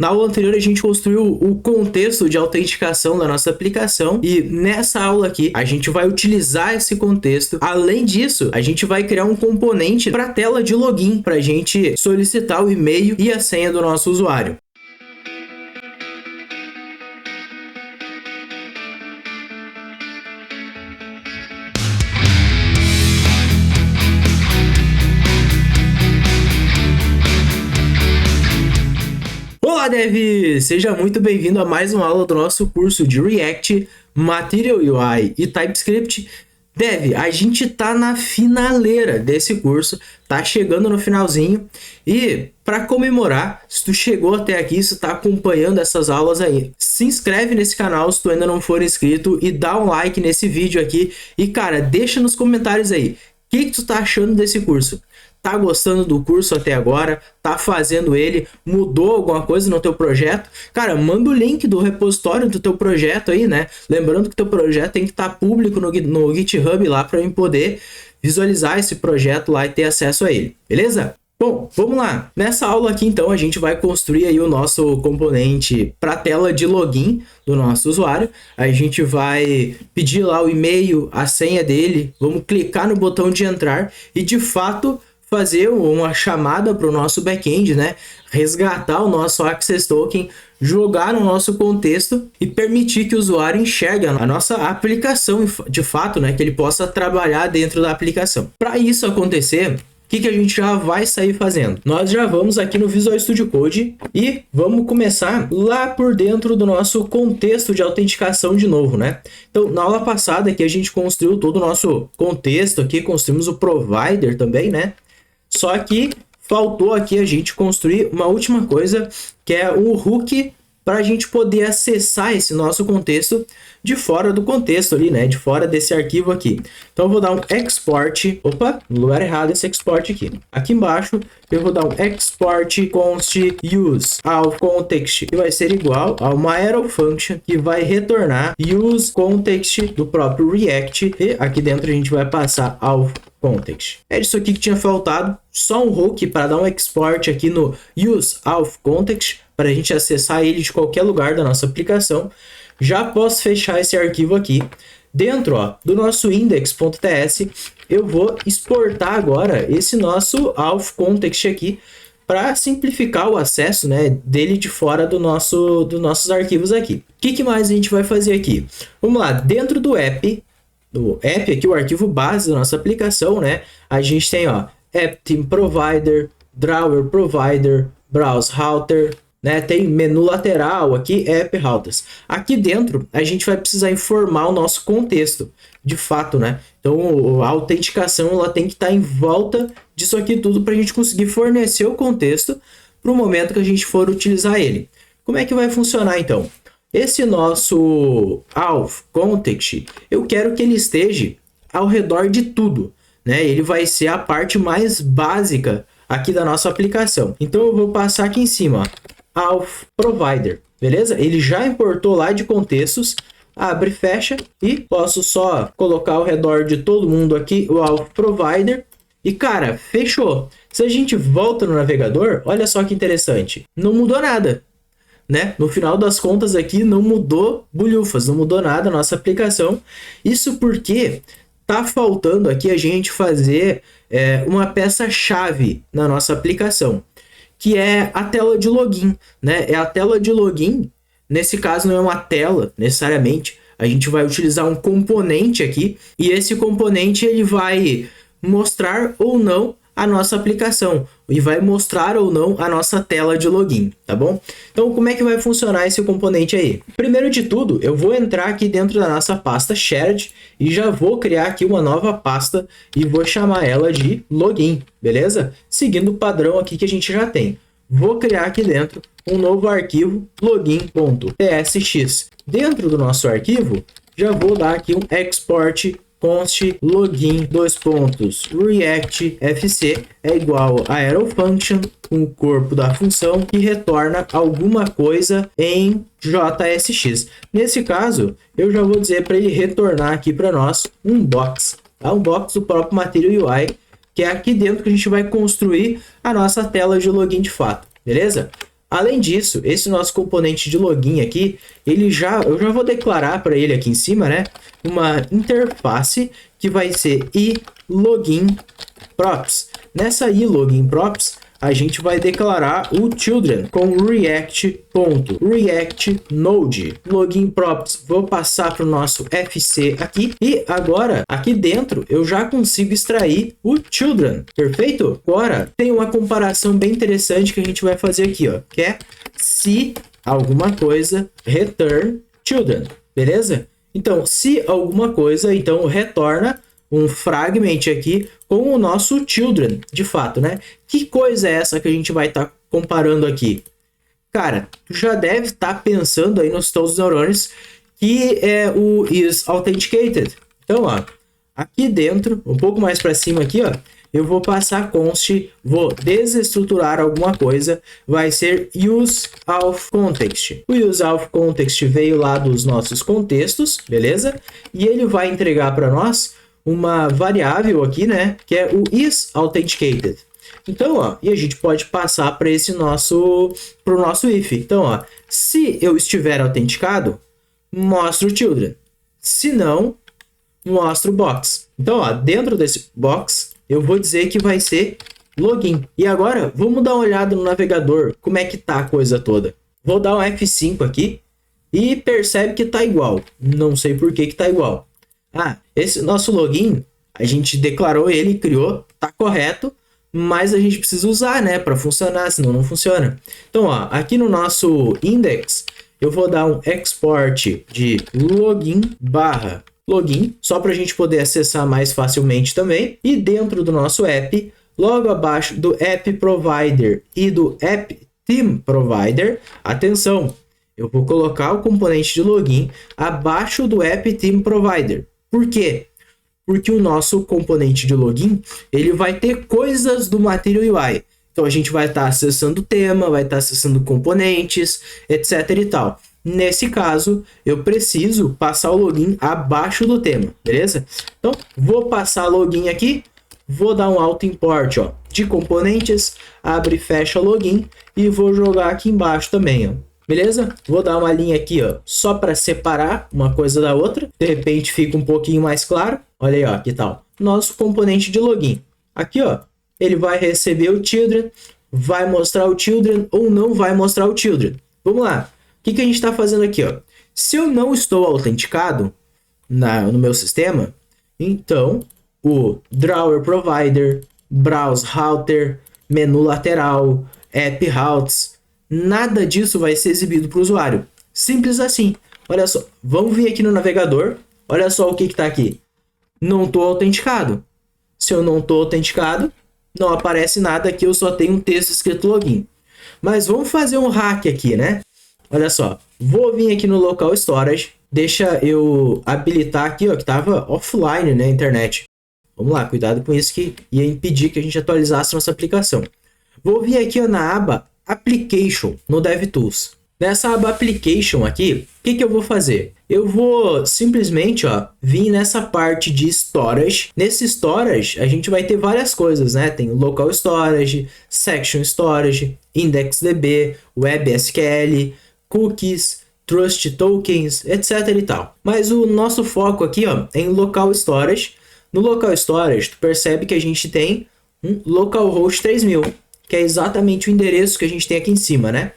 Na aula anterior a gente construiu o contexto de autenticação da nossa aplicação e nessa aula aqui a gente vai utilizar esse contexto. Além disso, a gente vai criar um componente para a tela de login para a gente solicitar o e-mail e a senha do nosso usuário. Olá, Dev! Seja muito bem-vindo a mais uma aula do nosso curso de React, Material UI e TypeScript. Dev, a gente tá na finaleira desse curso, tá chegando no finalzinho e para comemorar, se tu chegou até aqui, se tu tá acompanhando essas aulas aí, se inscreve nesse canal se tu ainda não for inscrito e dá um like nesse vídeo aqui e, cara, deixa nos comentários aí, o que tu tá achando desse curso? Tá gostando do curso até agora? Tá fazendo ele? Mudou alguma coisa no teu projeto? Cara, manda o link do repositório do teu projeto aí, né? Lembrando que teu projeto tem que estar público no GitHub lá para eu poder visualizar esse projeto lá e ter acesso a ele, beleza? Bom, vamos lá. Nessa aula aqui, então, a gente vai construir aí o nosso componente para a tela de login do nosso usuário. A gente vai pedir lá o e-mail, a senha dele, vamos clicar no botão de entrar e, de fato, fazer uma chamada para o nosso back-end, né? Resgatar o nosso Access Token, jogar no nosso contexto e permitir que o usuário enxergue a nossa aplicação de fato, né? Que ele possa trabalhar dentro da aplicação. Para isso acontecer, o que a gente já vai sair fazendo? Nós já vamos aqui no Visual Studio Code e vamos começar lá por dentro do nosso contexto de autenticação de novo, né? Então, na aula passada aqui a gente construiu todo o nosso contexto aqui, construímos o provider também, né? Só que faltou aqui a gente construir uma última coisa, que é o hook para a gente poder acessar esse nosso contexto de fora do contexto ali, né? De fora desse arquivo aqui. Então eu vou dar um export, opa, no lugar errado esse export aqui. Aqui embaixo eu vou dar um export const use ao context, que vai ser igual a uma arrow function que vai retornar use context do próprio React e aqui dentro a gente vai passar ao context. É isso aqui que tinha faltado, só um hook para dar um export aqui no use of context para a gente acessar ele de qualquer lugar da nossa aplicação. Já posso fechar esse arquivo aqui. Dentro, ó, do nosso index.ts, eu vou exportar agora esse nosso auth context aqui para simplificar o acesso, né, dele de fora dos nossos arquivos aqui. O que mais a gente vai fazer aqui? Vamos lá, dentro do app aqui, o arquivo base da nossa aplicação, né? A gente tem, ó, app theme provider, drawer provider, browse router, né? Tem menu lateral aqui, app routers. Aqui dentro a gente vai precisar informar o nosso contexto, de fato, né? Então a autenticação ela tem que estar em volta disso aqui tudo para a gente conseguir fornecer o contexto para o momento que a gente for utilizar ele. Como é que vai funcionar então? Esse nosso auth context, eu quero que ele esteja ao redor de tudo, né? Ele vai ser a parte mais básica aqui da nossa aplicação. Então eu vou passar aqui em cima, auth provider, beleza? Ele já importou lá de contextos, abre e fecha e posso só colocar ao redor de todo mundo aqui o auth provider e, cara, fechou. Se a gente volta no navegador, olha só que interessante, não mudou nada. Né? No final das contas aqui não mudou bulhufas, não mudou nada a nossa aplicação. Isso porque tá faltando aqui a gente fazer uma peça-chave na nossa aplicação, que é a tela de login, né? É a tela de login, nesse caso não é uma tela necessariamente, a gente vai utilizar um componente aqui e esse componente ele vai mostrar ou não a nossa aplicação e vai mostrar ou não a nossa tela de login, tá bom? Então, como é que vai funcionar esse componente aí? Primeiro de tudo, eu vou entrar aqui dentro da nossa pasta shared e já vou criar aqui uma nova pasta e vou chamar ela de login, beleza? Seguindo o padrão aqui que a gente já tem. Vou criar aqui dentro um novo arquivo login.psx. Dentro do nosso arquivo, já vou dar aqui um export const login react fc é igual a arrow function com o corpo da função que retorna alguma coisa em JSX. Nesse caso, eu já vou dizer para ele retornar aqui para nós um box, tá? Um box do próprio Material UI, que é aqui dentro que a gente vai construir a nossa tela de login de fato, beleza? Além disso, esse nosso componente de login aqui, eu já vou declarar para ele aqui em cima, né? Uma interface que vai ser iLoginProps. Nessa iLoginProps, a gente vai declarar o children com react.reactNode. Login props, vou passar para o nosso FC aqui. E agora, aqui dentro, eu já consigo extrair o children. Perfeito? Agora, tem uma comparação bem interessante que a gente vai fazer aqui, ó. Que é se alguma coisa, return children. Beleza? Então, se alguma coisa, então retorna um fragment aqui com o nosso children, de fato, né? Que coisa é essa que a gente vai estar comparando aqui? Cara, tu já deve estar pensando aí nos teus neurônios que é o isAuthenticated. Então, ó, aqui dentro, um pouco mais para cima aqui, ó, eu vou passar const, vou desestruturar alguma coisa, vai ser useAuthContext. O useAuthContext veio lá dos nossos contextos, beleza? E ele vai entregar para nós uma variável aqui, né, que é o isAuthenticated. Então, ó, e a gente pode passar para esse nosso if. Então, ó, se eu estiver autenticado, mostra o children. Se não, mostra o box. Então, ó, dentro desse box, eu vou dizer que vai ser login. E agora, vamos dar uma olhada no navegador, como é que tá a coisa toda. Vou dar um F5 aqui e percebe que tá igual. Não sei por que tá igual. Ah, esse nosso login, a gente declarou ele, criou, tá correto, mas a gente precisa usar, né, para funcionar, senão não funciona. Então, ó, aqui no nosso index, eu vou dar um export de login, só para a gente poder acessar mais facilmente também. E dentro do nosso app, logo abaixo do app provider e do app theme provider, atenção, eu vou colocar o componente de login abaixo do app theme provider. Por quê? Porque o nosso componente de login, ele vai ter coisas do Material UI. Então, a gente vai estar acessando o tema, vai estar acessando componentes, etc e tal. Nesse caso, eu preciso passar o login abaixo do tema, beleza? Então, vou passar login aqui, vou dar um auto import, ó, de componentes, abre e fecha login e vou jogar aqui embaixo também, ó. Beleza? Vou dar uma linha aqui, ó, só para separar uma coisa da outra. De repente fica um pouquinho mais claro. Olha aí, ó, que tal? Nosso componente de login. Aqui, ó, ele vai receber o children, vai mostrar o children ou não vai mostrar o children. Vamos lá. O que a gente está fazendo aqui, ó? Se eu não estou autenticado no meu sistema, então o Drawer Provider, Browse Router, menu lateral, App Routes, nada disso vai ser exibido para o usuário. Simples assim. Olha só, vamos vir aqui no navegador. Olha só o que está aqui. Não estou autenticado. Se eu não estou autenticado, não aparece nada aqui, eu só tenho um texto escrito login. Mas vamos fazer um hack aqui, né? Olha só, vou vir aqui no local storage, deixa eu habilitar aqui, ó, que estava offline, né, internet. Vamos lá, cuidado com isso que ia impedir que a gente atualizasse nossa aplicação. Vou vir aqui, ó, na aba Application, no DevTools. Nessa aba Application aqui, o que eu vou fazer? Eu vou simplesmente, ó, vir nessa parte de Storage. Nesse Storage, a gente vai ter várias coisas, né? Tem o Local Storage, Section Storage, IndexDB, WebSQL, Cookies, Trust Tokens, etc e tal. Mas o nosso foco aqui, ó, é em Local Storage. No Local Storage, tu percebe que a gente tem um localhost 3000, que é exatamente o endereço que a gente tem aqui em cima, né?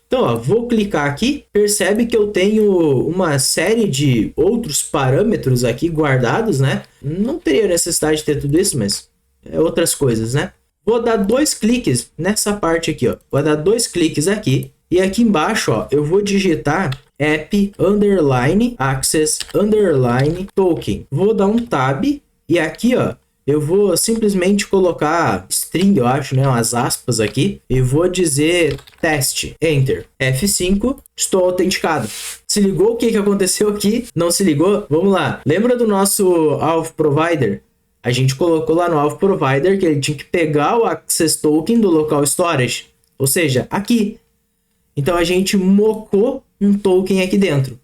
Então, ó, vou clicar aqui, percebe que eu tenho uma série de outros parâmetros aqui guardados, né? Não teria necessidade de ter tudo isso, mas é outras coisas, né? Vou dar 2 cliques nessa parte aqui, ó. Vou dar 2 cliques aqui e aqui embaixo, ó, eu vou digitar app underline access underline token. Vou dar um tab e aqui, ó, eu vou simplesmente colocar string, eu acho, né, umas aspas aqui, e vou dizer teste, enter, F5, estou autenticado. Se ligou o que aconteceu aqui? Não se ligou? Vamos lá. Lembra do nosso Auth Provider? A gente colocou lá no Auth Provider que ele tinha que pegar o Access Token do Local Storage, ou seja, aqui. Então a gente mocou um token aqui dentro.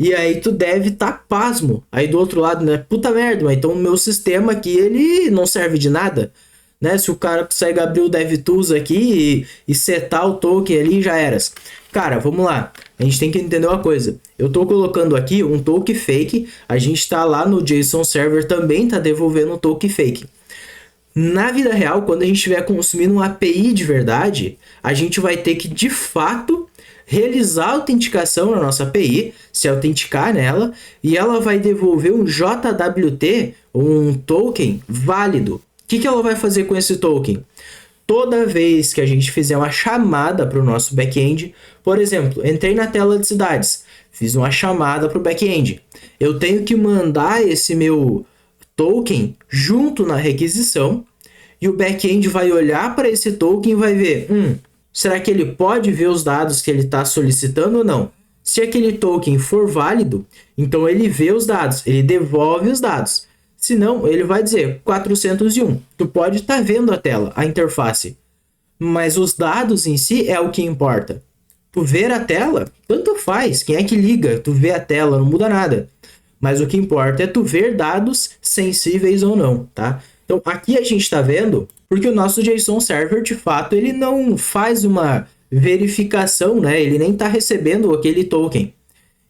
E aí tu deve estar pasmo. Aí do outro lado, né? Puta merda, mas então o meu sistema aqui, ele não serve de nada. né? Se o cara consegue abrir o DevTools aqui e setar o token ali, já eras. Cara, vamos lá. A gente tem que entender uma coisa. Eu estou colocando aqui um token fake. A gente está lá no JSON Server também está devolvendo um token fake. Na vida real, quando a gente estiver consumindo uma API de verdade, a gente vai ter que, de fato, realizar a autenticação na nossa API, se autenticar nela, e ela vai devolver um JWT, um token válido. O que ela vai fazer com esse token? Toda vez que a gente fizer uma chamada para o nosso back-end, por exemplo, entrei na tela de cidades, fiz uma chamada para o back-end, eu tenho que mandar esse meu token junto na requisição e o back-end vai olhar para esse token e vai ver, será que ele pode ver os dados que ele está solicitando ou não? Se aquele token for válido, então ele vê os dados, ele devolve os dados. Se não, ele vai dizer 401. Tu pode estar vendo a tela, a interface. Mas os dados em si é o que importa. Tu ver a tela, tanto faz. Quem é que liga? Tu vê a tela, não muda nada. Mas o que importa é tu ver dados sensíveis ou não, tá? Então aqui a gente está vendo, porque o nosso JSON Server, de fato, ele não faz uma verificação, né? Ele nem está recebendo aquele token.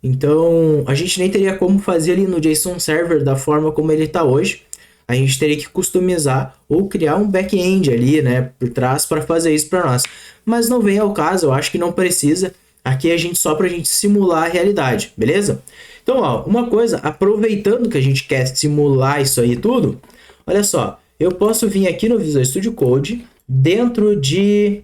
Então, a gente nem teria como fazer ali no JSON Server da forma como ele está hoje. A gente teria que customizar ou criar um back-end ali, né, por trás para fazer isso para nós. Mas não vem ao caso, eu acho que não precisa. Aqui a gente só para a gente simular a realidade, beleza? Então, ó, uma coisa, aproveitando que a gente quer simular isso aí tudo, olha só, eu posso vir aqui no Visual Studio Code, dentro de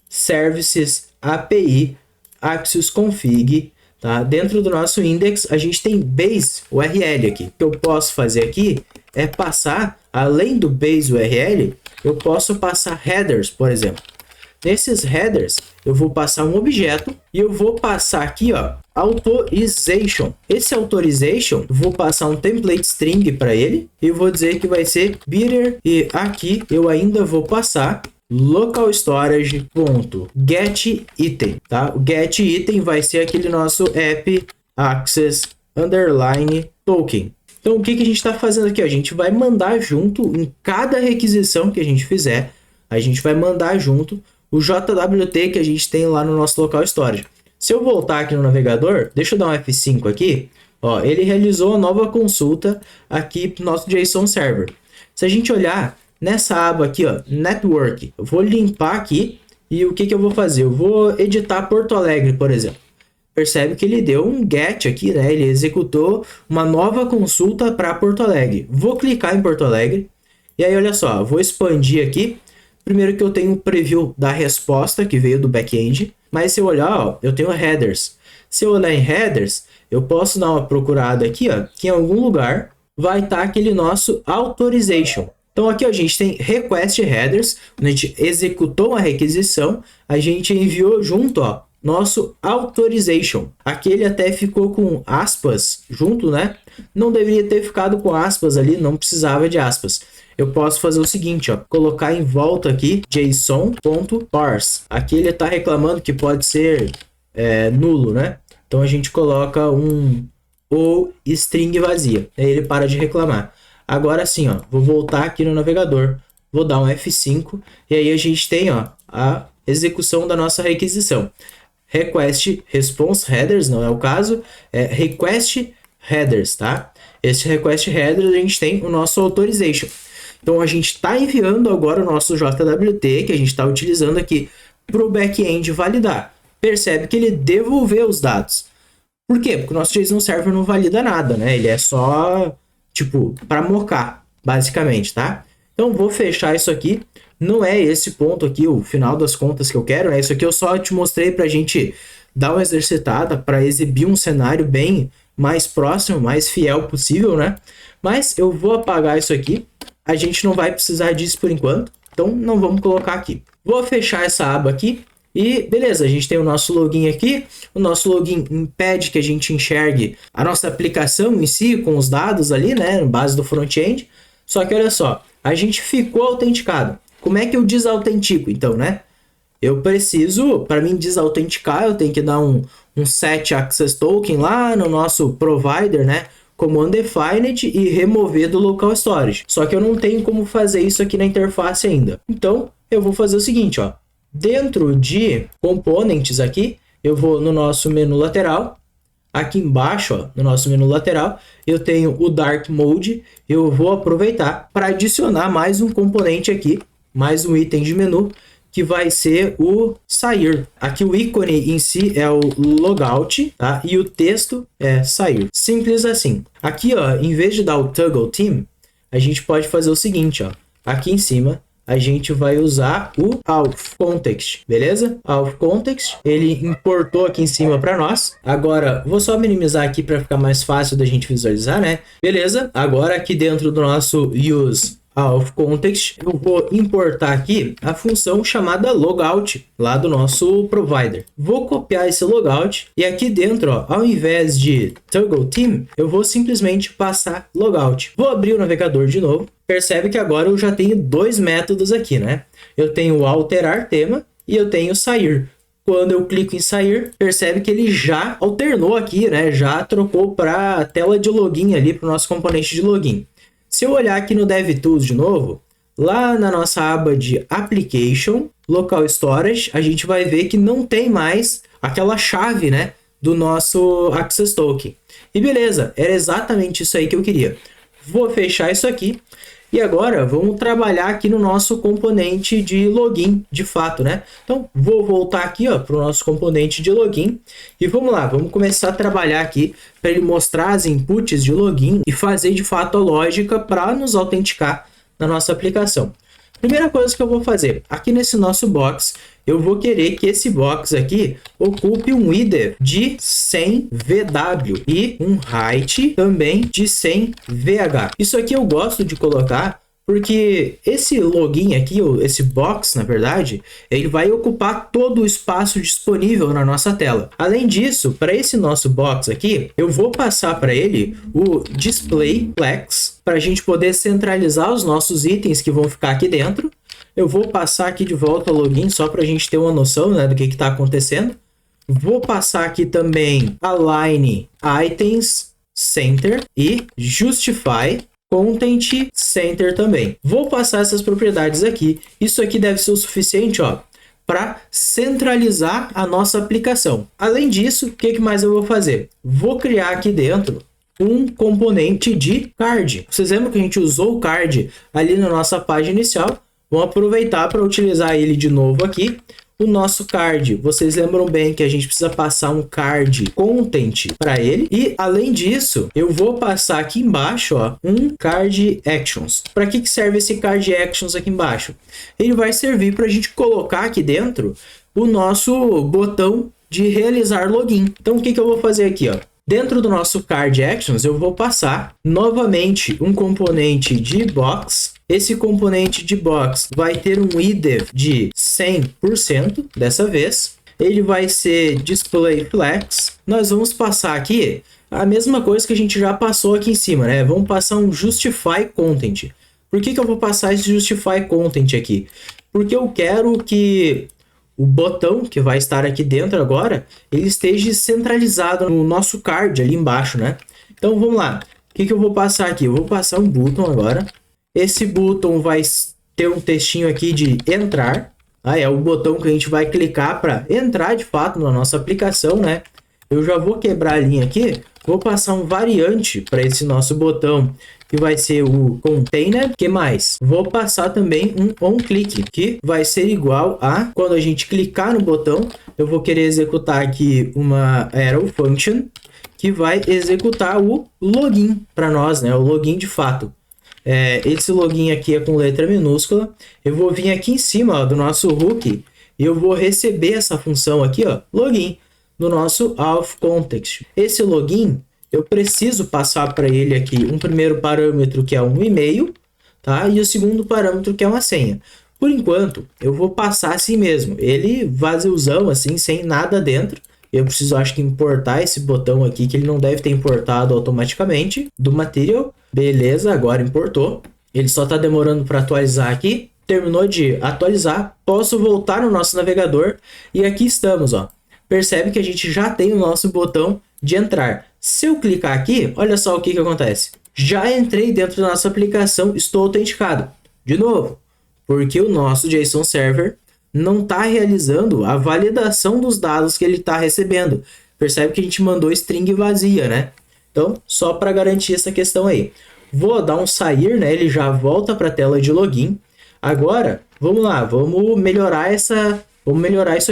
Services API, Axios Config. Tá? Dentro do nosso index, a gente tem base URL aqui. O que eu posso fazer aqui é passar, além do base URL, eu posso passar headers, por exemplo. Nesses headers, eu vou passar um objeto e eu vou passar aqui, ó, authorization. Esse authorization, eu vou passar um template string para ele e eu vou dizer que vai ser bitter. E aqui eu ainda vou passar local storage.getItem, tá? O getItem vai ser aquele nosso app access underline token. Então, o que a gente está fazendo aqui? A gente vai mandar junto, em cada requisição que a gente fizer, a gente vai mandar junto o JWT que a gente tem lá no nosso local storage. Se eu voltar aqui no navegador, deixa eu dar um F5 aqui, ó, ele realizou a nova consulta aqui para o nosso JSON Server. Se a gente olhar nessa aba aqui, ó, Network, eu vou limpar aqui e o que eu vou fazer? Eu vou editar Porto Alegre, por exemplo. Percebe que ele deu um get aqui, né? Ele executou uma nova consulta para Porto Alegre. Vou clicar em Porto Alegre e aí, olha só, vou expandir aqui. Primeiro que eu tenho um preview da resposta que veio do back-end, mas se eu olhar, ó, eu tenho headers. Se eu olhar em headers, eu posso dar uma procurada aqui, ó, que em algum lugar vai estar aquele nosso authorization. Então aqui ó, a gente tem request headers, quando a gente executou uma requisição, a gente enviou junto, ó, nosso authorization. Aqui ele até ficou com aspas junto, né? Não deveria ter ficado com aspas ali, não precisava de aspas. Eu posso fazer o seguinte, ó, colocar em volta aqui json.parse. Aqui ele está reclamando que pode ser nulo, né? Então a gente coloca um ou string vazia. Aí ele para de reclamar. Agora sim, ó, vou voltar aqui no navegador, vou dar um F5 e aí a gente tem, ó, a execução da nossa requisição. Request response headers, não é o caso, é request headers, tá? Esse request headers a gente tem o nosso authorization. Então a gente está enviando agora o nosso JWT que a gente está utilizando aqui para o back-end validar. Percebe que ele devolveu os dados. Por quê? Porque o nosso JSON Server não valida nada, né? Ele é só, tipo, para mocar, basicamente, tá? Então vou fechar isso aqui. Não é esse ponto aqui o final das contas que eu quero, né? Isso aqui eu só te mostrei para a gente dar uma exercitada, para exibir um cenário bem mais próximo, mais fiel possível, né? Mas eu vou apagar isso aqui. A gente não vai precisar disso por enquanto, então não vamos colocar aqui. Vou fechar essa aba aqui e beleza, a gente tem o nosso login aqui. O nosso login impede que a gente enxergue a nossa aplicação em si com os dados ali, né, na base do front-end. Só que olha só, a gente ficou autenticado. Como é que eu desautentico então, né? Eu preciso, para mim desautenticar, eu tenho que dar um set access token lá no nosso provider, né? command defined e remover do local storage. Só que eu não tenho como fazer isso aqui na interface ainda. Então, eu vou fazer o seguinte, ó. Dentro de components aqui, eu vou no nosso menu lateral. Aqui embaixo, ó, no nosso menu lateral, eu tenho o Dark Mode. Eu vou aproveitar para adicionar mais um componente aqui, mais um item de menu, que vai ser o sair. Aqui o ícone em si é o logout, tá? E o texto é sair. Simples assim. Aqui, ó, em vez de dar o toggle theme, a gente pode fazer o seguinte, ó. Aqui em cima, a gente vai usar o auth context, beleza? Auth context, ele importou aqui em cima para nós. Agora, vou só minimizar aqui para ficar mais fácil da gente visualizar, né? Beleza? Agora aqui dentro do nosso use auth context, eu vou importar aqui a função chamada logout, lá do nosso provider. Vou copiar esse logout e aqui dentro, ó, ao invés de toggle theme, eu vou simplesmente passar logout. Vou abrir o navegador de novo. Percebe que agora eu já tenho dois métodos aqui, né? Eu tenho o alterar tema e eu tenho sair. Quando eu clico em sair, percebe que ele já alternou aqui, né? Já trocou para a tela de login ali, para o nosso componente de login. Se eu olhar aqui no DevTools de novo, lá na nossa aba de Application, Local Storage, a gente vai ver que não tem mais aquela chave, né, do nosso Access Token. E beleza, era exatamente isso aí que eu queria. Vou fechar isso aqui. E agora vamos trabalhar aqui no nosso componente de login, de fato, né? Então, vou voltar aqui para o nosso componente de login e vamos lá, vamos começar a trabalhar aqui para ele mostrar as inputs de login e fazer de fato a lógica para nos autenticar na nossa aplicação. Primeira coisa que eu vou fazer, aqui nesse nosso box, eu vou querer que esse box aqui ocupe um IDE de 100 VW e um height também de 100 VH. Isso aqui eu gosto de colocar porque esse login aqui, esse box, na verdade, ele vai ocupar todo o espaço disponível na nossa tela. Além disso, para esse nosso box aqui, eu vou passar para ele o display flex para a gente poder centralizar os nossos itens que vão ficar aqui dentro. Eu vou passar aqui de volta o login só para a gente ter uma noção, né, do que está acontecendo. Vou passar aqui também align items center e justify content center também. Vou passar essas propriedades aqui. Isso aqui deve ser o suficiente, ó, para centralizar a nossa aplicação. Além disso, o que mais eu vou fazer? Vou criar aqui dentro um componente de card. Vocês lembram que a gente usou o card ali na nossa página inicial? Vamos aproveitar para utilizar ele de novo aqui. O nosso card, vocês lembram bem que a gente precisa passar um card content para ele. E além disso, eu vou passar aqui embaixo, ó, um card actions. Para que serve esse card actions aqui embaixo? Ele vai servir para a gente colocar aqui dentro o nosso botão de realizar login. Então o que eu vou fazer aqui, ó? Dentro do nosso card actions, eu vou passar novamente um componente de box. Esse componente de box vai ter um IDE de 100% dessa vez. Ele vai ser display flex. Nós vamos passar aqui a mesma coisa que a gente já passou aqui em cima, né? Vamos passar um justify content. Por que eu vou passar esse justify content aqui? Porque eu quero que o botão que vai estar aqui dentro agora, ele esteja centralizado no nosso card ali embaixo, né? Então vamos lá. O que eu vou passar aqui? Eu vou passar um button agora. Esse button vai ter um textinho aqui de entrar. É o botão que a gente vai clicar para entrar de fato na nossa aplicação, né? Eu já vou quebrar a linha aqui. Vou passar um variante para esse nosso botão, que vai ser o container. Que mais? Vou passar também um onClick, que vai ser igual a, quando a gente clicar no botão, eu vou querer executar aqui uma arrow function, que vai executar o login para nós, né? O login de fato. Esse login aqui é com letra minúscula. Eu vou vir aqui em cima, ó, do nosso hook e eu vou receber essa função aqui, ó, login, no nosso auth context. Esse login, eu preciso passar para ele aqui um primeiro parâmetro que é um e-mail, tá? E o segundo parâmetro que é uma senha. Por enquanto, eu vou passar assim mesmo, ele vaziozão assim, sem nada dentro. Eu preciso, acho que, importar esse botão aqui, que ele não deve ter importado automaticamente do material. Beleza, agora importou. Ele só está demorando para atualizar aqui. Terminou de atualizar. Posso voltar no nosso navegador. E aqui estamos, ó. percebe que a gente já tem o nosso botão de entrar. Se eu clicar aqui, olha só o que acontece. Já entrei dentro da nossa aplicação, estou autenticado. De novo, porque o nosso JSON Server não está realizando a validação dos dados que ele está recebendo. Percebe que a gente mandou string vazia, né? Então, só para garantir essa questão aí. Vou dar um sair, né? Ele já volta para a tela de login. Agora, vamos lá, vamos melhorar isso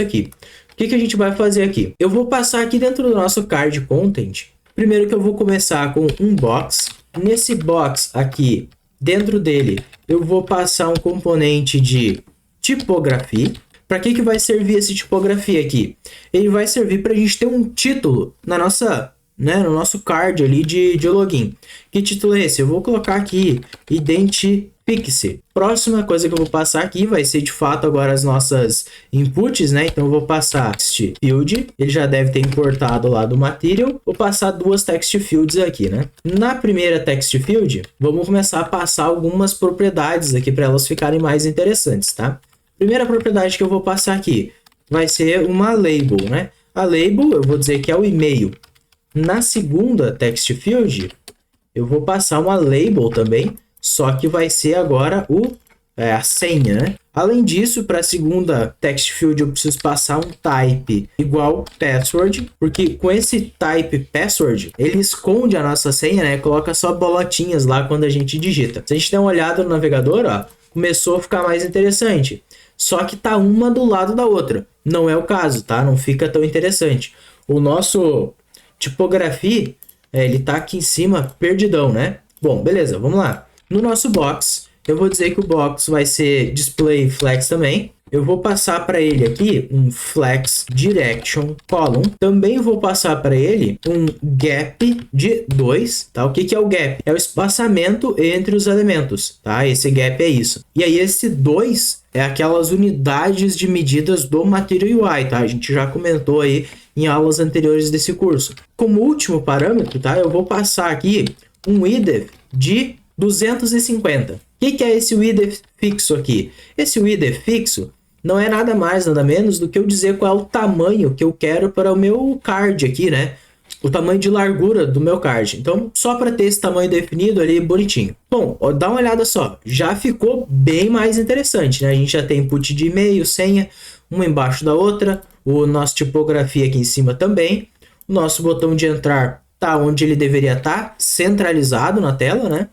aqui. O que a gente vai fazer aqui? Eu vou passar aqui dentro do nosso card content. Primeiro que eu vou começar com um box. Nesse box aqui, dentro dele, eu vou passar um componente de tipografia. Para que vai servir esse tipografia aqui? Ele vai servir para a gente ter um título na nossa, né, no nosso card ali de login. Que título é esse? Eu vou colocar aqui Identifique-se. Próxima coisa que eu vou passar aqui vai ser de fato agora as nossas inputs, né? Então eu vou passar text field, ele já deve ter importado lá do material. Vou passar duas text fields aqui, né? Na primeira text field, vamos começar a passar algumas propriedades aqui para elas ficarem mais interessantes, tá? Primeira propriedade que eu vou passar aqui vai ser uma label, né? A label eu vou dizer que é o e-mail. Na segunda text field, eu vou passar uma label também, só que vai ser agora a senha, né? Além disso, para a segunda text field eu preciso passar um type igual password, porque com esse type password, ele esconde a nossa senha, né? Coloca só bolotinhas lá quando a gente digita. Se a gente der uma olhada no navegador, ó, começou a ficar mais interessante. Só que tá uma do lado da outra. Não é o caso, tá? Não fica tão interessante. O nosso tipografia, ele tá aqui em cima, perdidão, né? Bom, beleza, vamos lá. No nosso box, eu vou dizer que o box vai ser display flex também. Eu vou passar para ele aqui um flex direction column. Também vou passar para ele um gap de 2, tá? O que é o gap? É o espaçamento entre os elementos, tá? Esse gap é isso. E aí esse 2 é aquelas unidades de medidas do Material UI, tá? A gente já comentou aí em aulas anteriores desse curso. Como último parâmetro, tá? Eu vou passar aqui um width de 250. O que é esse width fixo aqui? Esse width fixo não é nada mais, nada menos do que eu dizer qual é o tamanho que eu quero para o meu card aqui, né? O tamanho de largura do meu card. Então, só para ter esse tamanho definido ali, bonitinho. Bom, ó, dá uma olhada só. Já ficou bem mais interessante, né? A gente já tem input de e-mail, senha, uma embaixo da outra. O nosso tipografia aqui em cima também. O nosso botão de entrar tá onde ele deveria estar, centralizado na tela, né?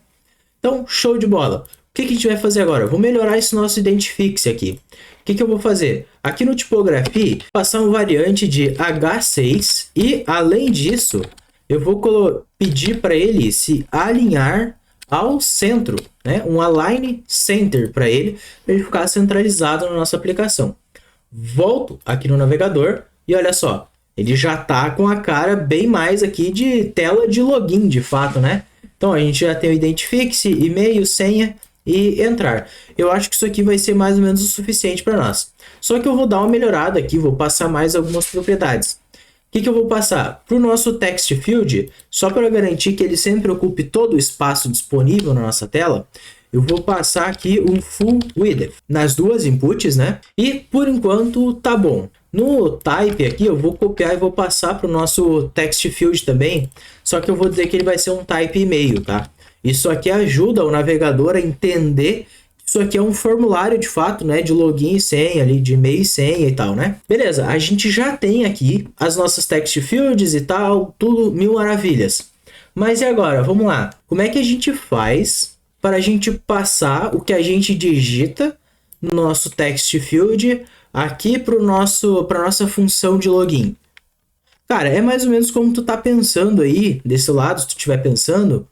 Então, show de bola. O que a gente vai fazer agora? Vou melhorar esse nosso Identifique-se aqui. O que eu vou fazer? Aqui no tipografia, passar um variante de H6 e, além disso, eu vou pedir para ele se alinhar ao centro, né? Um align center para ele ficar centralizado na nossa aplicação. Volto aqui no navegador e olha só, ele já está com a cara bem mais aqui de tela de login, de fato, né? Então, a gente já tem o Identifique-se, e-mail, senha e entrar. Eu acho que isso aqui vai ser mais ou menos o suficiente para nós. Só que eu vou dar uma melhorada aqui, vou passar mais algumas propriedades. O que eu vou passar? Para o nosso text field, só para garantir que ele sempre ocupe todo o espaço disponível na nossa tela, eu vou passar aqui um full width nas duas inputs, né? E por enquanto tá bom. No type aqui eu vou copiar e vou passar para o nosso text field também, só que eu vou dizer que ele vai ser um type e-mail, tá? Isso aqui ajuda o navegador a entender que isso aqui é um formulário de fato, né? De login e senha ali, de e-mail e senha e tal, né? Beleza, a gente já tem aqui as nossas text fields e tal, tudo mil maravilhas. Mas e agora? Vamos lá. Como é que a gente faz para a gente passar o que a gente digita no nosso text field aqui para nossa função de login? Cara, é mais ou menos como tu tá pensando aí, desse lado, se tu estiver pensando,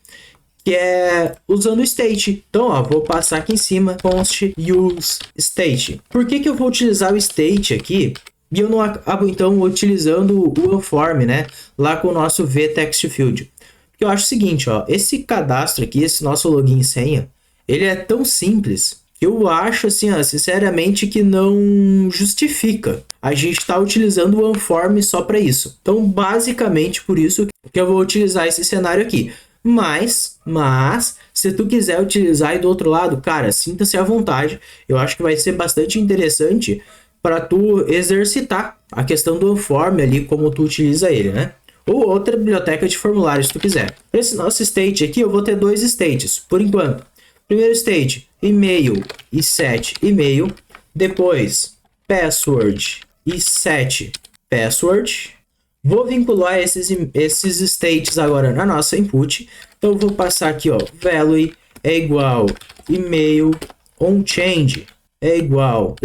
que é usando o state. Então, ó, vou passar aqui em cima, const use state. Por que eu vou utilizar o state aqui e eu não acabo, então, utilizando o unform, né? Lá com o nosso vTextField. Porque eu acho o seguinte, ó, esse cadastro aqui, esse nosso login e senha, ele é tão simples que eu acho, assim, ó, sinceramente, que não justifica a gente estar utilizando o unform só para isso. Então, basicamente, por isso que eu vou utilizar esse cenário aqui. Mas, se tu quiser utilizar aí do outro lado, cara, sinta-se à vontade. Eu acho que vai ser bastante interessante para tu exercitar a questão do Onform ali, como tu utiliza ele, né? Ou outra biblioteca de formulários se tu quiser. Para esse nosso state aqui, eu vou ter dois states, por enquanto. Primeiro state, e-mail e set e-mail. Depois, password e set password. Vou vincular esses states agora na nossa input. Então, eu vou passar aqui, ó, value é igual e-mail onChange é igual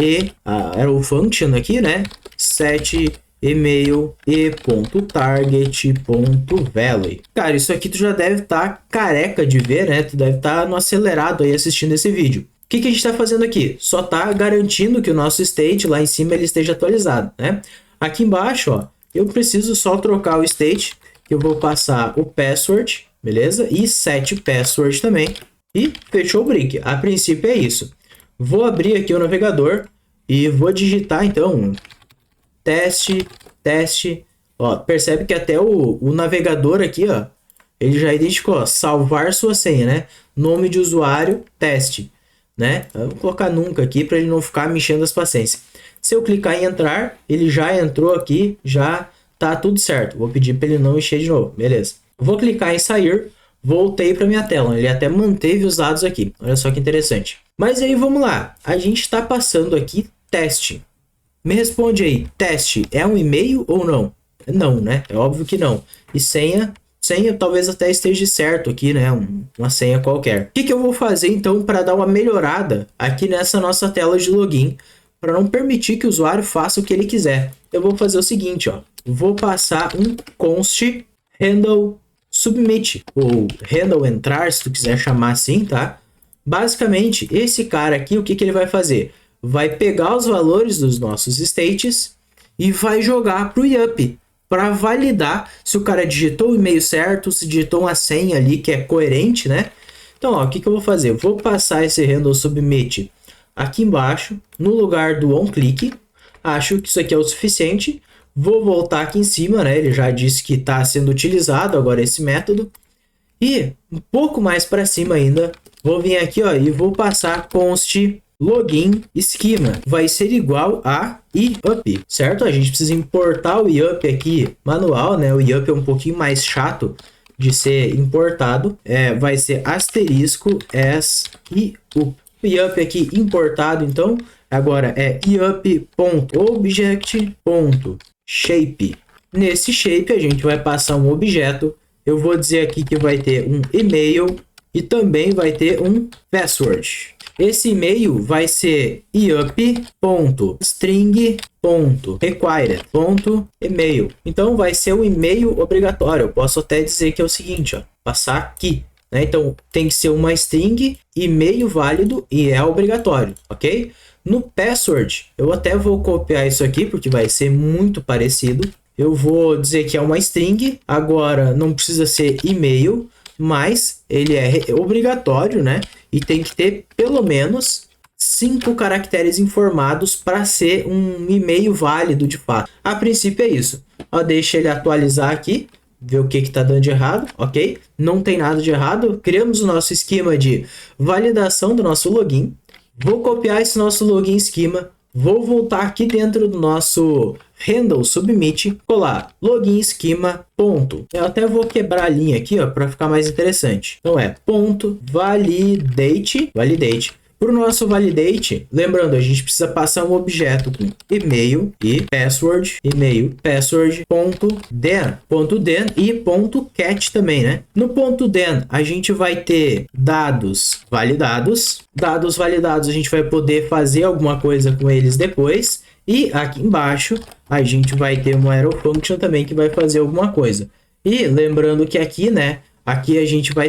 era o function aqui, né? Set e-mail e.target.value. Cara, isso aqui tu já deve estar careca de ver, né? Tu deve estar no acelerado aí assistindo esse vídeo. O que a gente está fazendo aqui? Só está garantindo que o nosso state lá em cima ele esteja atualizado, né? Aqui embaixo, ó, eu preciso só trocar o state, que eu vou passar o password, beleza? E set password também. E fechou o brick. A princípio é isso. Vou abrir aqui o navegador e vou digitar então teste. Ó, percebe que até o navegador aqui, ó, ele já identificou, ó, salvar sua senha, né? Nome de usuário, teste, né? Eu vou colocar nunca aqui para ele não ficar me enchendo as paciências. Se eu clicar em entrar, ele já entrou aqui, já tá tudo certo. Vou pedir para ele não encher de novo, beleza? Vou clicar em sair, voltei para minha tela. Ele até manteve os dados aqui. Olha só que interessante. Mas aí vamos lá. A gente está passando aqui teste. Me responde aí, teste é um e-mail ou não? Não, né? É óbvio que não. E senha talvez até esteja certo aqui, né? Uma senha qualquer. O que eu vou fazer então para dar uma melhorada aqui nessa nossa tela de login, para não permitir que o usuário faça o que ele quiser? Eu vou fazer o seguinte, ó. Vou passar um const handle submit, ou handle entrar, se tu quiser chamar assim, tá? Basicamente, esse cara aqui, o que ele vai fazer? Vai pegar os valores dos nossos states e vai jogar para o IUP para validar se o cara digitou o e-mail certo, se digitou uma senha ali que é coerente, né? Então, ó, o que eu vou fazer? Eu vou passar esse handle submit aqui embaixo, no lugar do onClick. Acho que isso aqui é o suficiente. Vou voltar aqui em cima, né? Ele já disse que está sendo utilizado agora esse método. E um pouco mais para cima ainda, vou vir aqui, ó, e vou passar const login schema. Vai ser igual a IUP, certo? A gente precisa importar o IUP aqui manual, né? O IUP é um pouquinho mais chato de ser importado. Vai ser asterisco as IUP. O IUP aqui importado, então, agora é IUP.object.shape. Nesse shape a gente vai passar um objeto. Eu vou dizer aqui que vai ter um e-mail e também vai ter um password. Esse e-mail vai ser iup.string.required.email. Então vai ser um e-mail obrigatório. Eu posso até dizer que é o seguinte, ó, passar aqui, né? Então tem que ser uma string, e-mail válido e é obrigatório, ok? No password, eu até vou copiar isso aqui porque vai ser muito parecido. Eu vou dizer que é uma string, agora não precisa ser e-mail, mas ele é obrigatório, né? E tem que ter pelo menos 5 caracteres informados para ser um e-mail válido de fato. A princípio é isso. Ó, deixa ele atualizar aqui, ver o que está dando de errado, ok? Não tem nada de errado. Criamos o nosso esquema de validação do nosso login. Vou copiar esse nosso login esquema. Vou voltar aqui dentro do nosso handle submit, colar login schema ponto. Eu até vou quebrar a linha aqui, ó, para ficar mais interessante. Então é ponto validate. Para o nosso validate, lembrando, a gente precisa passar um objeto com e-mail e password, ponto then e ponto cat também, né? No ponto then, a gente vai ter dados validados. Dados validados, a gente vai poder fazer alguma coisa com eles depois. E aqui embaixo, a gente vai ter uma arrow function também que vai fazer alguma coisa. E lembrando que aqui, né? Aqui a gente vai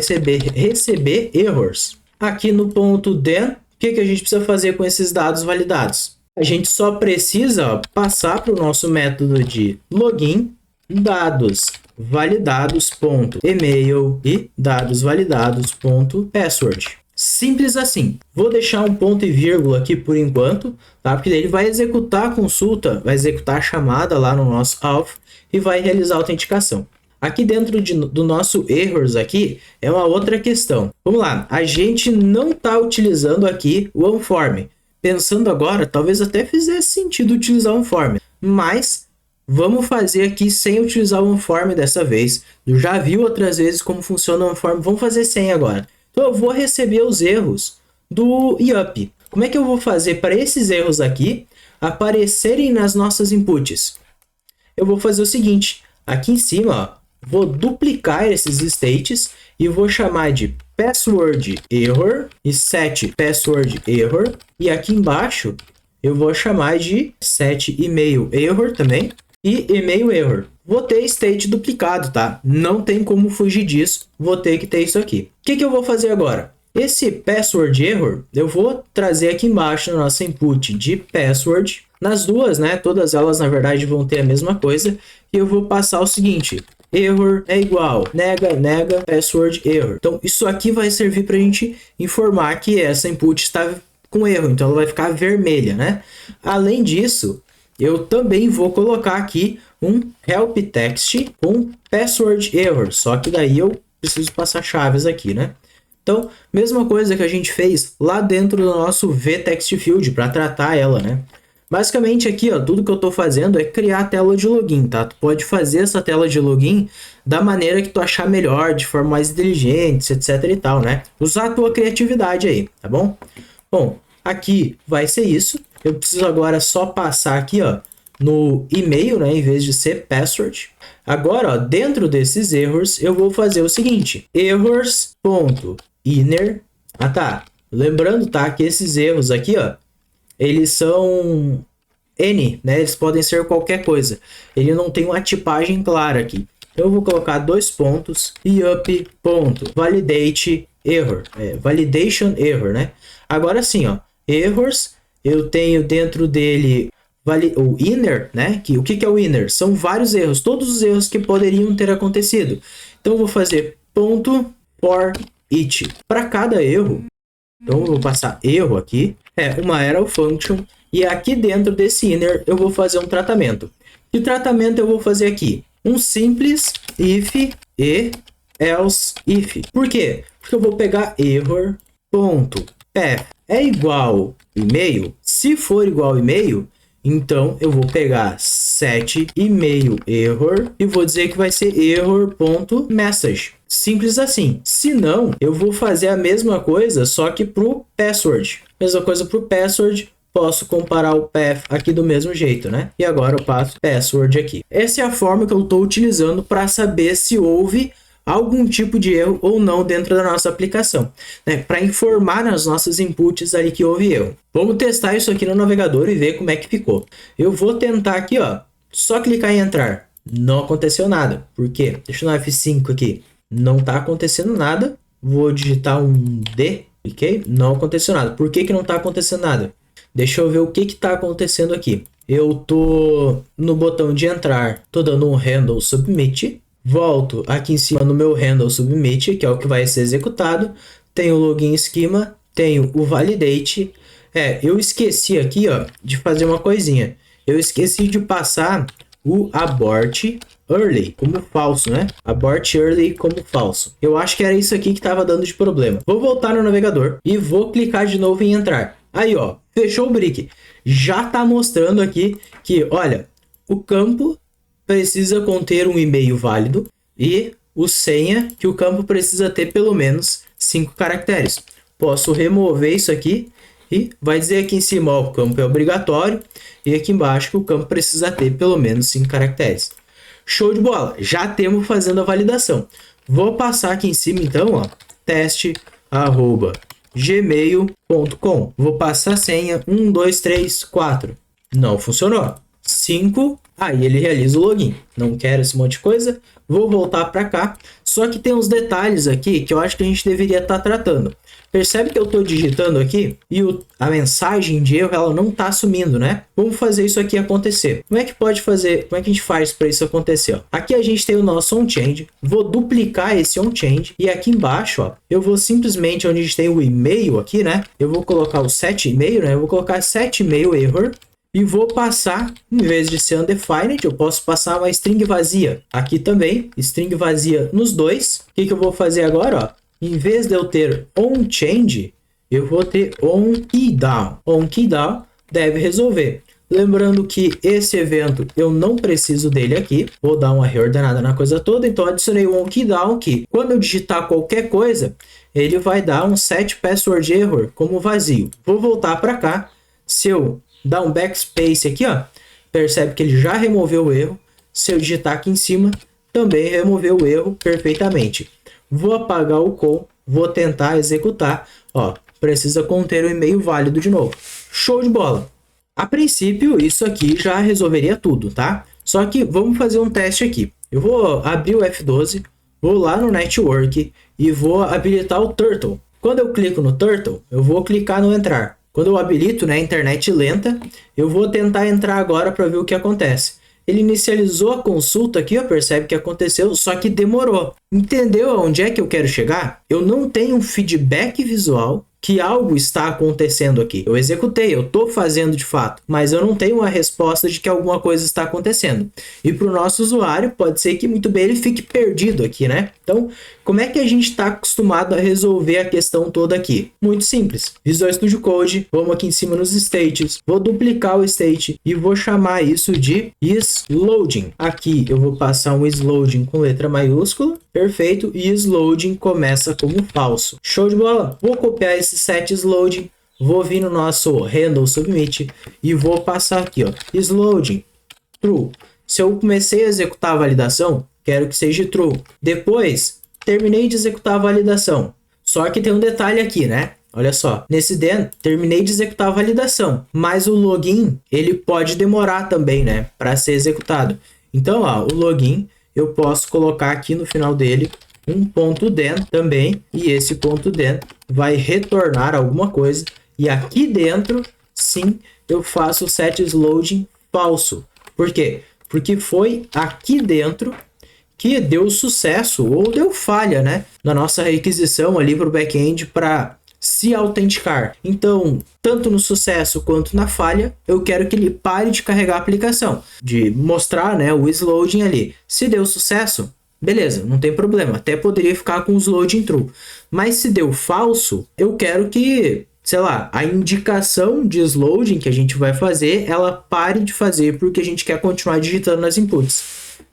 receber erros. Aqui no ponto then, o que a gente precisa fazer com esses dados validados? A gente só precisa passar para o nosso método de login dados validados.email e dados validados.password. Simples assim. Vou deixar um ponto e vírgula aqui por enquanto, tá? Porque ele vai executar a consulta, vai executar a chamada lá no nosso auth e vai realizar a autenticação. Aqui dentro do nosso errors aqui é uma outra questão. Vamos lá, a gente não está utilizando aqui o onForm. pensando agora, talvez até fizesse sentido utilizar um form, mas vamos fazer aqui sem utilizar o onForm dessa vez. Eu já vi outras vezes como funciona o onForm, vamos fazer sem agora. Então eu vou receber os erros do yup. Como é que eu vou fazer para esses erros aqui aparecerem nas nossas inputs? Eu vou fazer o seguinte, aqui em cima, ó, vou duplicar esses states e vou chamar de password error e set password error. E aqui embaixo eu vou chamar de set email error também e email error. Vou ter state duplicado, tá? Não tem como fugir disso, vou ter que ter isso aqui. O que eu vou fazer agora? Esse password error, eu vou trazer aqui embaixo na nossa input de password. Nas duas, né? Todas elas, na verdade, vão ter a mesma coisa. E eu vou passar o seguinte, error é igual, nega, password error. Então, isso aqui vai servir para a gente informar que essa input está com erro. Então, ela vai ficar vermelha, né? Além disso, eu também vou colocar aqui um help text com password error. Só que daí eu preciso passar chaves aqui, né? Então, mesma coisa que a gente fez lá dentro do nosso vTextField para tratar ela, né? Basicamente aqui, ó, tudo que eu estou fazendo é criar a tela de login, tá? Tu pode fazer essa tela de login da maneira que tu achar melhor, de forma mais inteligente, etc e tal, né? Usar a tua criatividade aí, tá bom? Bom, aqui vai ser isso. Eu preciso agora só passar aqui, ó, no e-mail, né, em vez de ser password. Agora, ó, dentro desses errors, eu vou fazer o seguinte, errors.inner. Ah, tá. Lembrando, tá, que esses erros aqui, ó, eles são N, né? Eles podem ser qualquer coisa. Ele não tem uma tipagem clara aqui. Eu vou colocar dois pontos e up.validate error. Validation error, né? Agora sim, ó. Errors, eu tenho dentro dele o inner, né? O que é o inner? São vários erros. Todos os erros que poderiam ter acontecido. Então eu vou fazer ponto for each. Para cada erro, então eu vou passar erro aqui. Uma arrow function. E aqui dentro desse inner eu vou fazer um tratamento. Que tratamento eu vou fazer aqui? Um simples if e else if. Por quê? Porque eu vou pegar error.path é igual e-mail. Se for igual e-mail, então eu vou pegar set email error e vou dizer que vai ser error.message. Simples assim. Se não, eu vou fazer a mesma coisa, só que para o password. Mesma coisa para o password, posso comparar o path aqui do mesmo jeito, né? E agora eu passo password aqui. Essa é a forma que eu estou utilizando para saber se houve algum tipo de erro ou não dentro da nossa aplicação, né? Para informar nas nossas inputs ali que houve erro. Vamos testar isso aqui no navegador e ver como é que ficou. Eu vou tentar aqui, ó, só clicar em entrar. Não aconteceu nada. Por quê? Deixa eu dar F5 aqui. Não está acontecendo nada. Vou digitar um D, ok? Não aconteceu nada. Por que não está acontecendo nada? Deixa eu ver o que está acontecendo aqui. Eu tô no botão de entrar, tô dando um handle submit. Volto aqui em cima no meu handle submit, que é o que vai ser executado. Tenho o login schema, tenho o validate. Eu esqueci aqui, ó, de fazer uma coisinha. Eu esqueci de passar o abort early como falso, né? Abort early como falso. Eu acho que era isso aqui que estava dando de problema. Vou voltar no navegador e vou clicar de novo em entrar. Aí, ó, fechou o brick. Já tá mostrando aqui que, olha, o campo precisa conter um e-mail válido e o senha que o campo precisa ter pelo menos 5 caracteres. Posso remover isso aqui e vai dizer aqui em cima, ó, o campo é obrigatório e aqui embaixo que o campo precisa ter pelo menos 5 caracteres. Show de bola! Já temos fazendo a validação. Vou passar aqui em cima então, ó, teste@gmail.com. Vou passar a senha 1, 2, 3, 4. Não funcionou. 5, aí ele realiza o login. Não quero esse monte de coisa, vou voltar para cá. Só que tem uns detalhes aqui que eu acho que a gente deveria estar tratando. Percebe que eu estou digitando aqui e a mensagem de erro ela não está sumindo, né? Vamos fazer isso aqui acontecer. Como é que pode fazer? Como é que a gente faz para isso acontecer? Ó? Aqui a gente tem o nosso onChange. Vou duplicar esse onChange e aqui embaixo, ó, eu vou simplesmente onde a gente tem o e-mail aqui, né? Eu vou colocar o set email, né? Eu vou colocar set email error. E vou passar, em vez de ser undefined, eu posso passar uma string vazia. Aqui também, string vazia nos dois. O que eu vou fazer agora? Ó? Em vez de eu ter onChange, eu vou ter on key down. On key down deve resolver. Lembrando que esse evento eu não preciso dele aqui. Vou dar uma reordenada na coisa toda. Então adicionei o onKeyDown que quando eu digitar qualquer coisa, ele vai dar um set password error como vazio. Vou voltar para cá. Se eu dar um backspace aqui, ó, percebe que ele já removeu o erro. Se eu digitar aqui em cima, também removeu o erro perfeitamente. Vou apagar o com, vou tentar executar. Ó, precisa conter o e-mail válido de novo. Show de bola! A princípio, isso aqui já resolveria tudo, tá? Só que vamos fazer um teste aqui. Eu vou abrir o F12, vou lá no Network e vou habilitar o Turtle. Quando eu clico no Turtle, eu vou clicar no Entrar. Quando eu habilito, né, internet lenta, eu vou tentar entrar agora para ver o que acontece. Ele inicializou a consulta aqui, ó, percebe que aconteceu, só que demorou. Entendeu aonde é que eu quero chegar? Eu não tenho um feedback visual que algo está acontecendo aqui. Eu executei, eu estou fazendo de fato, mas eu não tenho uma resposta de que alguma coisa está acontecendo. E para o nosso usuário, pode ser que muito bem ele fique perdido aqui, né? Então, como é que a gente está acostumado a resolver a questão toda aqui? Muito simples. Visual Studio Code, vamos aqui em cima nos states, vou duplicar o state e vou chamar isso de isLoading. Aqui eu vou passar um isLoading com letra maiúscula, perfeito, e isLoading começa como falso. Show de bola! Vou copiar esse set isLoading, vou vir no nosso handle submit e vou passar aqui, ó, isLoading true. Se eu comecei a executar a validação, quero que seja true. Depois, terminei de executar a validação. Só que tem um detalhe aqui, né? Olha só, nesse den, terminei de executar a validação, mas o login, ele pode demorar também, né, para ser executado. Então, ó, o login, eu posso colocar aqui no final dele um ponto .den também, e esse ponto .den vai retornar alguma coisa, e aqui dentro, sim, eu faço o set isLoading falso. Por quê? Porque foi aqui dentro que deu sucesso ou deu falha, né, na nossa requisição ali para o back-end para se autenticar. Então, tanto no sucesso quanto na falha, eu quero que ele pare de carregar a aplicação, de mostrar, né, o isLoading ali. Se deu sucesso, beleza, não tem problema, até poderia ficar com os loading true. Mas se deu falso, eu quero que, sei lá, a indicação de isLoading que a gente vai fazer, ela pare de fazer porque a gente quer continuar digitando nas inputs,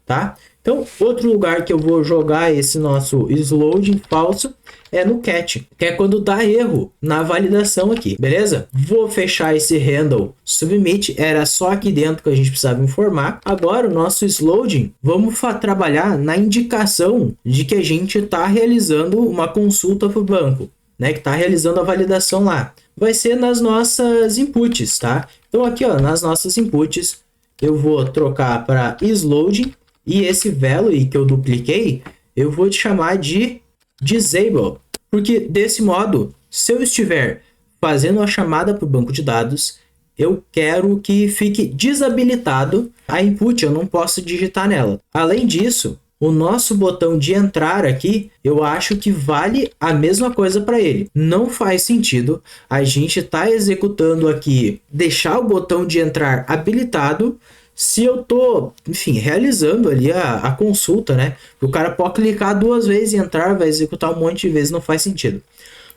tá? Então, outro lugar que eu vou jogar esse nosso isLoading falso é no catch, que é quando dá erro na validação aqui, beleza? Vou fechar esse handle submit, era só aqui dentro que a gente precisava informar. Agora, o nosso isLoading, vamos trabalhar na indicação de que a gente está realizando uma consulta para o banco, né? Que está realizando a validação lá. Vai ser nas nossas inputs, tá? Então, aqui, ó, nas nossas inputs, eu vou trocar para isLoading. E esse value que eu dupliquei, eu vou te chamar de disable. Porque desse modo, se eu estiver fazendo a chamada para o banco de dados, eu quero que fique desabilitado a input, eu não posso digitar nela. Além disso, o nosso botão de entrar aqui, eu acho que vale a mesma coisa para ele. Não faz sentido a gente estar executando aqui, deixar o botão de entrar habilitado, se eu tô, enfim, realizando ali a consulta, né? O cara pode clicar 2 vezes e entrar, vai executar um monte de vezes, não faz sentido.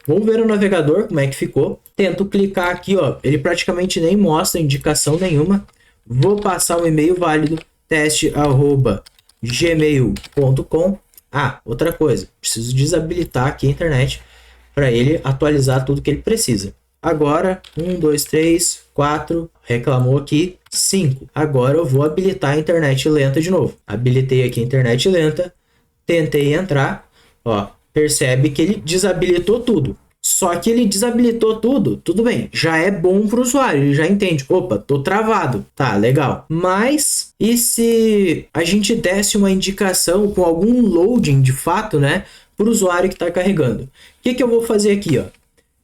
Vamos ver o navegador, como é que ficou. Tento clicar aqui, ó, ele praticamente nem mostra indicação nenhuma. Vou passar um e-mail válido, teste@gmail.com. Ah, outra coisa, preciso desabilitar aqui a internet para ele atualizar tudo que ele precisa. Agora, 1, 2, 3, 4, reclamou aqui, 5. Agora eu vou habilitar a internet lenta de novo. Habilitei aqui a internet lenta, tentei entrar, ó, percebe que ele desabilitou tudo. Só que ele desabilitou tudo, tudo bem, já é bom para o usuário, ele já entende, opa, tô travado, tá, legal. Mas, e se a gente desse uma indicação com algum loading de fato, né, para o usuário que está carregando? O que eu vou fazer aqui, ó?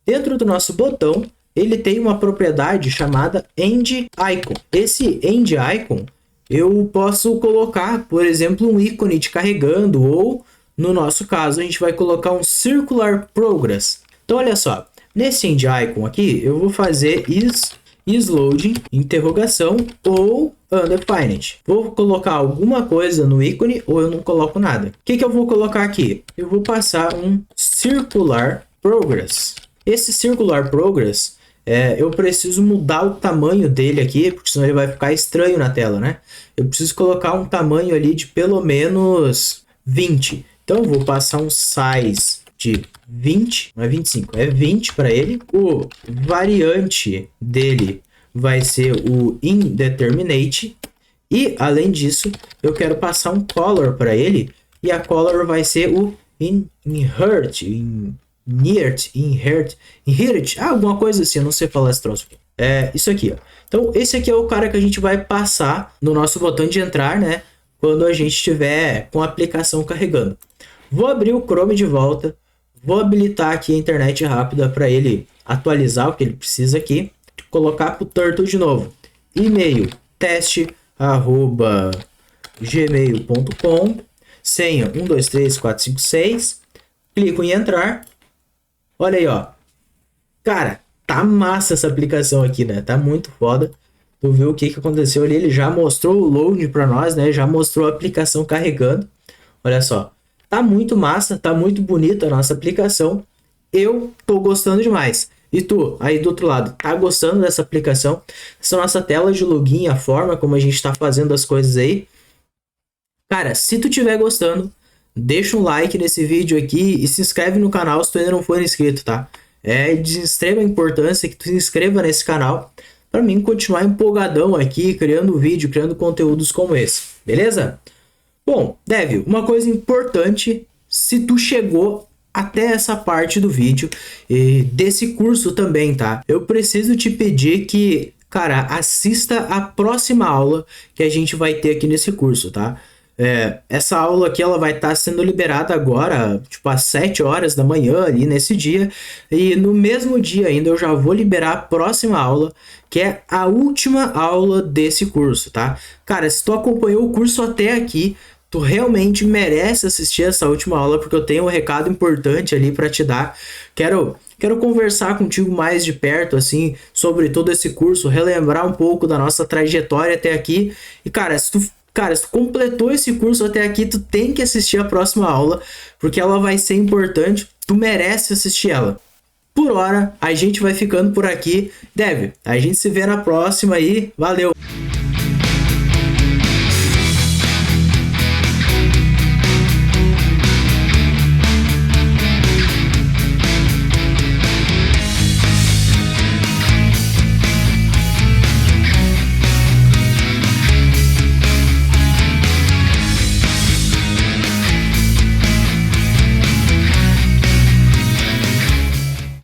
Dentro do nosso botão, ele tem uma propriedade chamada EndIcon. Esse EndIcon, eu posso colocar, por exemplo, um ícone de carregando, ou, no nosso caso, a gente vai colocar um Circular Progress. Então, olha só, nesse EndIcon aqui, eu vou fazer isLoading, interrogação, ou undefined. Vou colocar alguma coisa no ícone, ou eu não coloco nada. O que eu vou colocar aqui? Eu vou passar um Circular Progress. Esse Circular Progress, eu preciso mudar o tamanho dele aqui, porque senão ele vai ficar estranho na tela, né? Eu preciso colocar um tamanho ali de pelo menos 20. Então eu vou passar um size de 20, não é 25, é 20 para ele. O variante dele vai ser o indeterminate. E além disso, eu quero passar um color para ele. E a color vai ser o inherit, alguma coisa assim, eu não sei falar esse troço aqui. É isso aqui, ó. Então, esse aqui é o cara que a gente vai passar no nosso botão de entrar, né? Quando a gente estiver com a aplicação carregando. Vou abrir o Chrome de volta. Vou habilitar aqui a internet rápida para ele atualizar o que ele precisa aqui. Colocar para o Turtle de novo. E-mail teste@gmail.com. Senha 123456. Clico em entrar. Olha aí, ó. Cara, tá massa essa aplicação aqui, né? Tá muito foda. Tu viu o que aconteceu ali? Ele já mostrou o load para nós, né? Já mostrou a aplicação carregando. Olha só. Tá muito massa, tá muito bonita a nossa aplicação. Eu tô gostando demais. E tu, aí do outro lado, tá gostando dessa aplicação? Essa nossa tela de login, a forma como a gente tá fazendo as coisas aí. Cara, se tu tiver gostando, deixa um like nesse vídeo aqui e se inscreve no canal se tu ainda não for inscrito, tá? É de extrema importância que tu se inscreva nesse canal para mim continuar empolgadão aqui, criando vídeo, criando conteúdos como esse, beleza? Bom, Dev, uma coisa importante, se tu chegou até essa parte do vídeo e desse curso também, tá? Eu preciso te pedir que, cara, assista a próxima aula que a gente vai ter aqui nesse curso, tá? Essa aula aqui ela vai estar sendo liberada agora, tipo às 7 horas da manhã ali nesse dia, e no mesmo dia ainda eu já vou liberar a próxima aula, que é a última aula desse curso, tá? Cara, se tu acompanhou o curso até aqui, tu realmente merece assistir essa última aula, porque eu tenho um recado importante ali para te dar. Quero conversar contigo mais de perto, assim, sobre todo esse curso, relembrar um pouco da nossa trajetória até aqui. E, cara, se tu completou esse curso até aqui, tu tem que assistir a próxima aula, porque ela vai ser importante, tu merece assistir ela. Por hora, a gente vai ficando por aqui. Dev, a gente se vê na próxima aí. Valeu!